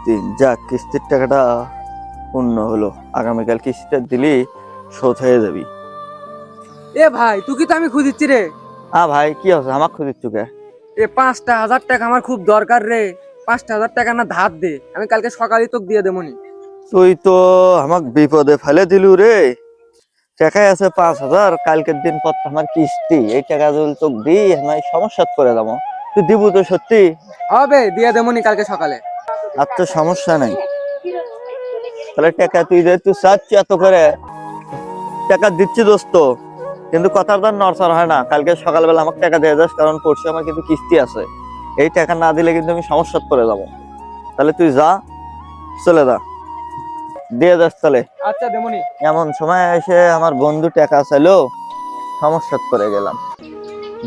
দিন, যাক কিস্তির টাকাটা পূর্ণ হলো। আগামীকাল কিস্তিটা দিলি শোধ হয়ে যাবি। এ ভাই তুই কি তো আমি খুঁজিচ্ছি রে। ভাই কি আছে, আমার খুঁজিস কে? এ 5,000 টাকা আমার খুব দরকার রে। 5,000 টাকা না ধার দে, আমি কালকে সকালে তোকে দিয়ে দেবনি। তুই তো আমাক বিপদে ফেলে দিলু রে। টাকায় আছে 5,000, কালকের দিন পর তো আমার কিস্তি। এই টাকা যদি তোকে দিই আমি সমস্যা করে যাবো। তুই দিবু তো সত্যি? হবে, দিয়ে দেবনি কালকে সকালে। আর তো সমস্যা নাই। তাহলে টাকা তুই যেহেতু চাচ্ছি এত করে, টাকা দিচ্ছি দোস্ত, কিন্তু কথার দ্বার নড়চড় হয় না। কালকে সকালবেলা আমাকে টাকা দিয়ে যাস, কারণ পরশু আমার কিন্তু কিস্তি আছে। এই টাকা না দিলে কিন্তু আমি সমস্যা করে যাবো। তাহলে তুই যা, চলে যা, দিয়ে যাস তাহলে। আচ্ছা দেবনি। এমন সময় এসে আমার বন্ধু টাকা চাইলো, সমস্যা করে গেলাম।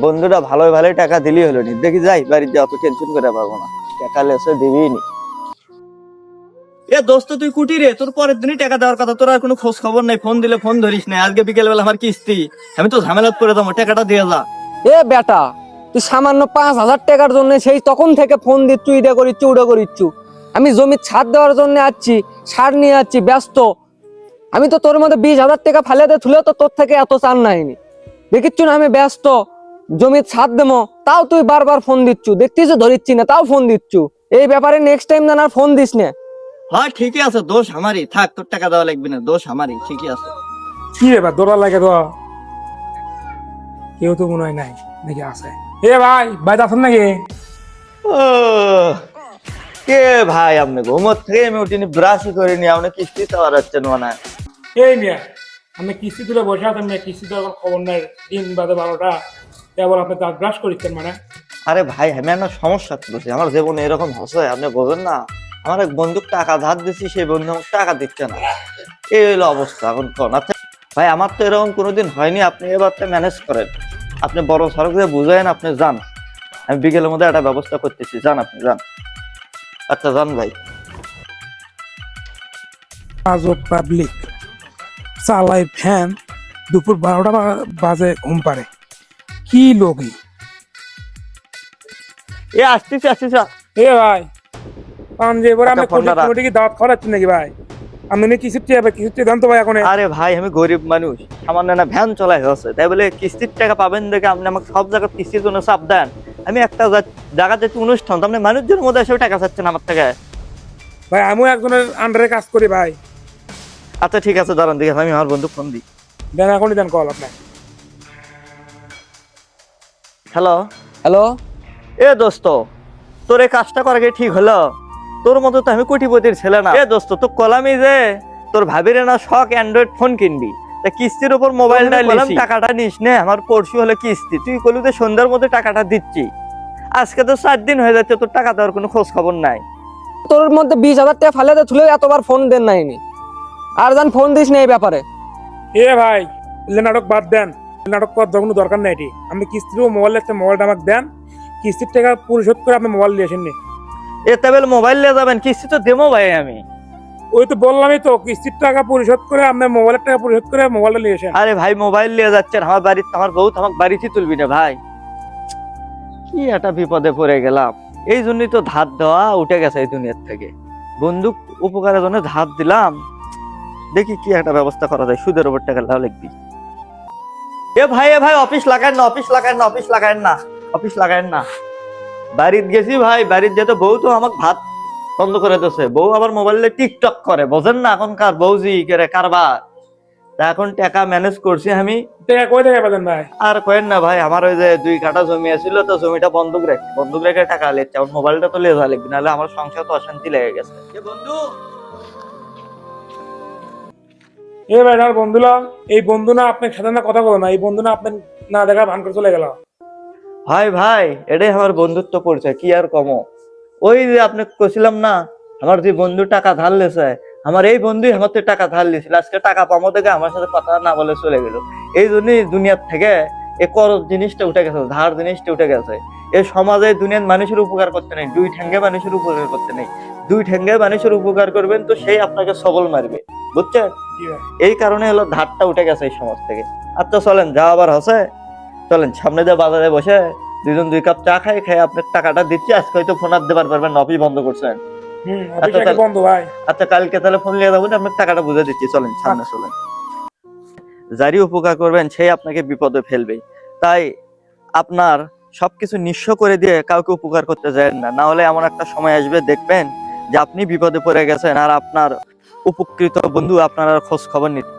বন্ধুটা ভালোই ভালোই টাকা দিলি হলো নি। দেখি যাই বাড়ির যা, অত টেনশন করে পারবো না। টাকা লেসে দিবি নি। এ দোস্ত তুই কুটি রে, তোর পরের দিনই টাকা দেওয়ার কথা, তোর আর কোনো খোঁজ খবর নাই। ফোন দিলে ফোন ধরিস না। আজকে বিকেল বেলা আমার কিস্তি, আমি তো ঝামেলাত করে দেবো। টাকাটা দিয়ে যা। এ বেটা, তুই সামান্য 5,000 টাকার জন্য সেই তখন থেকে ফোন দিচ্ছু, ইডা করিচ্ছু উডা করিচ্ছু। আমি জমির ছাদ দেওয়ার জন্য আসছি, সার নিয়ে যাচ্ছি, ব্যস্ত। আমি তো তোর মধ্যে 20,000 টাকা ফালিয়াতে থুলেও তো তোর থেকে এত চান নাইনি। দেখিচ্ছু না আমি ব্যস্ত, জমির ছাদ দেবো, তাও তুই বারবার ফোন দিচ্ছু। দেখছিস ধরিচ্ছি না, তাও ফোন দিচ্ছু। এই ব্যাপারে নেক্সট টাইম যেন আর ফোন দিস না। হ্যাঁ ঠিকই আছে, দোষ আমারই। থাক, তোর টাকা দেওয়া লাগবে না, দোষ আমারই। ঠিকই আছে। কি ব্যাপার দৌড়া লাগে তো? কেউ তো মনে হয় নাই, নাকি আছে? এ ভাই, বাইরে আছেন নাকি? ও কে ভাই, আপনি ঘুমোর থেকে আমি উঠিনি, ব্রাশই করিনি, আপনি কিস্তি তো হারাচ্ছেন মনে হয়। এই মিয়া, আপনি কিস্তি তুলে বসে আছেন মিয়া, কিস্তি তো এখন খবর নাই। 3 বাজে 12টা, এবার আপনি দাঁত ব্রাশ করিচ্ছেন মানে? আরে ভাই, আমি একটা সমস্যা করেছি। আমার জীবনে এরকম হচ্ছে, আপনি বোঝেন না। আমার এক বন্ধুক টাকা ধার দিচ্ছি, সেই বন্ধু আমাকে টাকা দিচ্ছে না। এই হলো অবস্থা এখন। কোন আচ্ছা ভাই, আমার তো এরকম কোনোদিন হয়নি। আপনি এবারটা ম্যানেজ করেন, আপনি বড় সড়ক দিয়ে বুঝায়েন, আপনি যান। আমি বিকেলের মধ্যে একটা ব্যবস্থা করতেছি, যান আপনি, যান। আচ্ছা যান ভাই। আজব পাবলিক চালাই ফ্যান, দুপুর 12টা বাজে ঘুম পারে। কি লোকই! এ আসতেছি আসতেছি। এ ভাই, পাঞ্জে এবার আচ্ছা, আপনি ফোনটা রাখ। কোটি কি দাঁত খাওয়াচ্ছেন নাকি ভাই? আপনি কিস্তি হবে, কিস্তি দেন তো ভাই এখন। আরে ভাই, আমি গরিব মানুষ, সামান্য না ভ্যান চলাই হচ্ছে, তাই বলে কিস্তির টাকা পাবেন দেখে আপনি আমাকে সব জায়গায় কিস্তির জন্য চাপ দেন। আমি একটা জায়গা যেতে অনুষ্ঠান, তো আপনি মানুষজনের মধ্যে এসে টাকা চাচ্ছেন আমার থেকে। ভাই আমিও একজনের আন্ডারে কাজ করি ভাই। আচ্ছা ঠিক আছে, দাঁড়ান দেখে আমি আমার বন্ধু ফোন দিই। দেন এখনই দেন কল আপনার। হ্যালো। হ্যালো। এ দোস্ত, তোর এই কাজটা করা কি ঠিক হলো? তোর মতো তো আমি কোটিপতির ছেলে না। এ দোস্ত, তো কলামি যে তোর ভাবিরে না শখ অ্যান্ড্রয়েড ফোন কিনবি, তা কিস্তির উপর মোবাইলটা নিলাম, টাকাটা নিস নে। আমার পরশু হলে কিস্তি, তুই কলু যে সন্ধ্যার মধ্যে টাকাটা দিচ্ছি। আজকে তো 4 দিন হয়ে যাচ্ছে, তোর টাকা দেওয়ার কোনো খোঁজ খবর নাই। তোর মধ্যে 20,000 টাকা ফালিয়াতে থুলেও এতবার ফোন দেন নাইনি। আর জান ফোন দিস না এই ব্যাপারে। এ ভাই, নাটক বাদ দেন। নাটক করার কোনো দরকার নাই। এটি আমি কিস্তির মোবাইল লাগছে, মোবাইলটা আমাকে দেন। কিস্তির টাকা পরিশোধ করে আপনি মোবাইল নিয়ে আসেন নি। এ তেবেল মোবাইল নিয়ে যাবেন? কিস্তি তো দেবো ভাই আমি। ওই তো বললামই তো, কিস্তির টাকা পরিশোধ করে আপনার মোবাইলের টাকা পরিশোধ করে মোবাইলটা নিয়ে আসেন। আরে ভাই, মোবাইল নিয়ে যাচ্ছেন আমার বাড়িতে, আমার বউ তো আমাকে বাড়িতে তুলবি না ভাই। কি একটা বিপদে পড়ে গেলাম। এই জন্যই তো ধার দেওয়া উঠে গেছে এই দুনিয়ার থেকে। বন্ধু উপকারের জন্য ধার দিলাম, দেখি কি একটা ব্যবস্থা করা যায়। সুদের উপর টাকা দেওয়া লিখবি। এ ভাই, অফিস লাগায়েন না, অফিস লাগায়েন না, অফিস লাগায়েন না, অফিস লাগায়েন না। বাড়িতে গেছি ভাই, বাড়িতে যেতে বউ তো আমাকে ভাত বন্ধ করে দিচ্ছে। বউ আবার মোবাইলে টিকটক করে, বোঝেন না এখনকার বউজি করে কারবার। তা এখন টাকা ম্যানেজ করছি আমি। টাকা কই থেকে পাবেন ভাই? আর কয়েন না ভাই, আমার ওই যে 2 কাঠা জমি আছিল, তো জমিটা বন্ধক রেখে টাকা লেচ্ছে। আমার মোবাইলটা তো লেজা লিখবি, নাহলে আমার সংসার তো অশান্তি লেগে গেছে। বন্ধু, এ ভাই আমার বন্ধুলা, এই বন্ধু না আপনার সাথে না কথা বলো না, এই বন্ধু না আপনার না দেখা ভান করে চলে গেল। ভাই এটাই আমার বন্ধুত্ব পরিচয়, কি আর কমো। ওই যে আপনাকে কইছিলাম না, আমার যে বন্ধু টাকা ধার লেছে, আমার এই বন্ধুই আমার থেকে টাকা ধার লিছিল। আজকে টাকা পামো থেকে আমার সাথে কথা না বলে চলে গেল। এই জন্যই দুনিয়ার থেকে এ করজ জিনিসটা উঠে গেছে, ধার জিনিসটা উঠে গেছে। এই সমাজে দুনিয়ার মানুষের উপকার করতে নেই, 2 ঠ্যাঙ্গে মানুষের উপকার করতে নেই। 2 ঠ্যাঙ্গে মানুষের উপকার করবেন তো সেই আপনাকে সবল মারবে, বুঝছেন? এই কারণে হলো ধারটা উঠে গেছে এই সমাজ থেকে। আচ্ছা চলেন, যা আবার হসে, চলেন সামনে যে বাজারে বসে 2 জন 2 কাপ চা খাই, খেয়ে আপনার টাকাটা দিচ্ছি। আজকে হয়তো ফোন আর দেবার পারবেন না, অফিস বন্ধ করছেন। অফিস তাহলে- বন্ধ ভাই। আচ্ছা কালকে তাহলে ফোন নিয়ে যাবো, আপনার টাকাটা বুঝে দিচ্ছি, চলেন সামনে চলেন। যারই উপকার করবেন সেই আপনাকে বিপদে ফেলবে, তাই আপনার সবকিছু নিঃস্ব করে দিয়ে কাউকে উপকার করতে যায় না, না হলে এমন একটা সময় আসবে দেখবেন যে আপনি বিপদে পড়ে গেছেন আর আপনার উপকৃত বন্ধু আপনার আর খোঁজ খবর নিতে